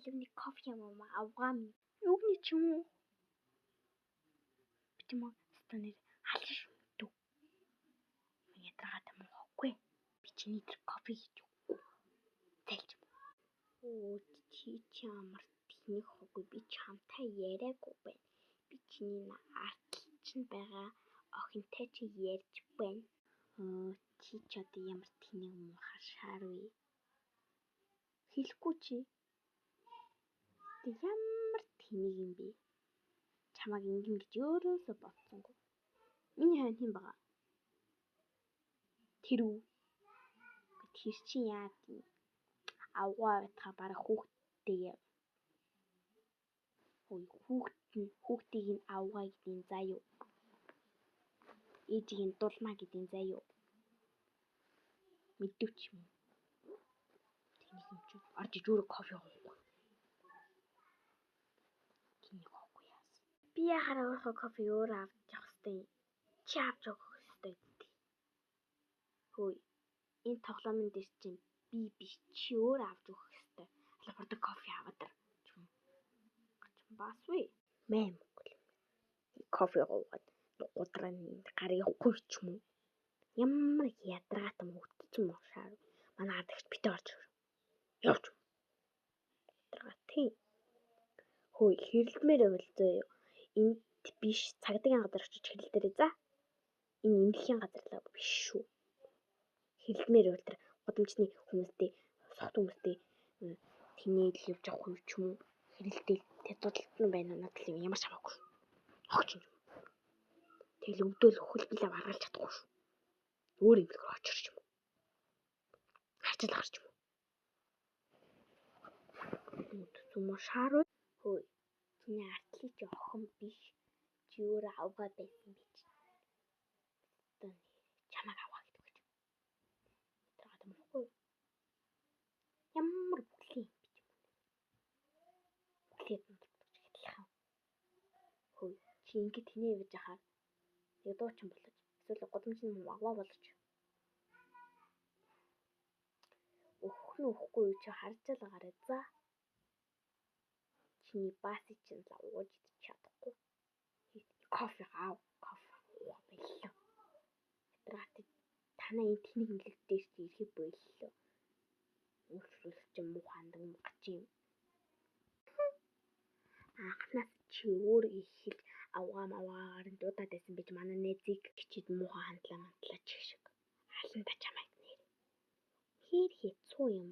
хэлвний кофе юм аа авгаа минь. Юуны ч юм уу? Битэмээ станер алш дүү. Ядраад юм уухгүй. Би чиний тэр кофе хийж өгөө. Тэлж. Оо чи амар тэнэг хоогүй би чамтай яриаггүй байна. Би чиний артлал чинь байгаа охинтой чи ярьж байна. Чи ч одоо ямар тэнэг муухай шаар вэ? Хэлэхгүй чи. Тэг ямар тэнэг юм бэ? Чамайг ингэн гэж өөрөөсөө бодсонгүй. Миний хань хэн байгаа? Тэр үү? Тэр чинь яа гэв? Авгаа байтха бараг хүүхдтэйгээ. Хөөе хүүхдийг нь авгаа гэдیں заа юу? Ээжийг нь дулмаа гэдیں заа юу? Мэдвч юм. Тэнэг юм чи орж иж өөрөө кофе уухгүй. Тэнэг уухгүй яас. Би яхаар өөрөө кофе өөрөө авч явах хэвээр. Чи авч өгөх хэвээр. Хөөе. Энэ тоглоомын дээр чинь би биш чи өөрөө авч өгөх хэвээр. Лабораторид кофе аваад ир. Басвэ. Мэм. Кофе уугаад удраны гар явахгүй ч юм уу. Ямар ядраатай мөгтсөн мөн шаар. Манай хадагч битээ орж ир. Явж. Ядраатай. Хөөе хэрэлдмээр байвал зөө. Энд биш цагдаагийн газар очиж хэрэлдээрэй за. Энэ эмнэлгийн газар л биш шүү. Хэрэлдмээр байвал тэр гудамжны хүмүүстэй сохт хүмүүстэй тэнээл явж авах юм ч юм уу. Хэрэлдээл тэдэлтэн байна надад л ямар самаагүй. Огч юм. Тэгэл өвдөөл хөлбөлөө гаргалж чадахгүй шүү. Өөр юм руу очирч юм. Харчил гарч юм. Зүм шаар уу? Хөөе. Чиний артлыг чи охин биш. Чи өөрөө авгаа байсан бич. Одоо чамайг аваа гэдэг гэж. Тэргаад юм уу? Ямар бүхлийн юм бич юм. Бүхлээд нь хэдлээ. Хөөе. Чи ингэ тэнээ явж ахаа. Яг дуучин болож. Эсвэл гудамжны аваа болж. Өөхгүй чи харж л гараа за. Чиний баасы чинь л ууж идэж чадахгүй. Кофе аав. Кофе уух боллоо. Ядраатай танаа энэ тэнэг мэлэг дээр чи ирэхэд боллоо. Өөрчлөлт чинь муу хандаг мгач юм. Анхнаас чи өөр их хэл аваагаар нь дуудаад байсан бич манай найзыг чичид муухай хандлаа мантлаач шиг. Аланда чамайг нэр. Хэр хэцүү юм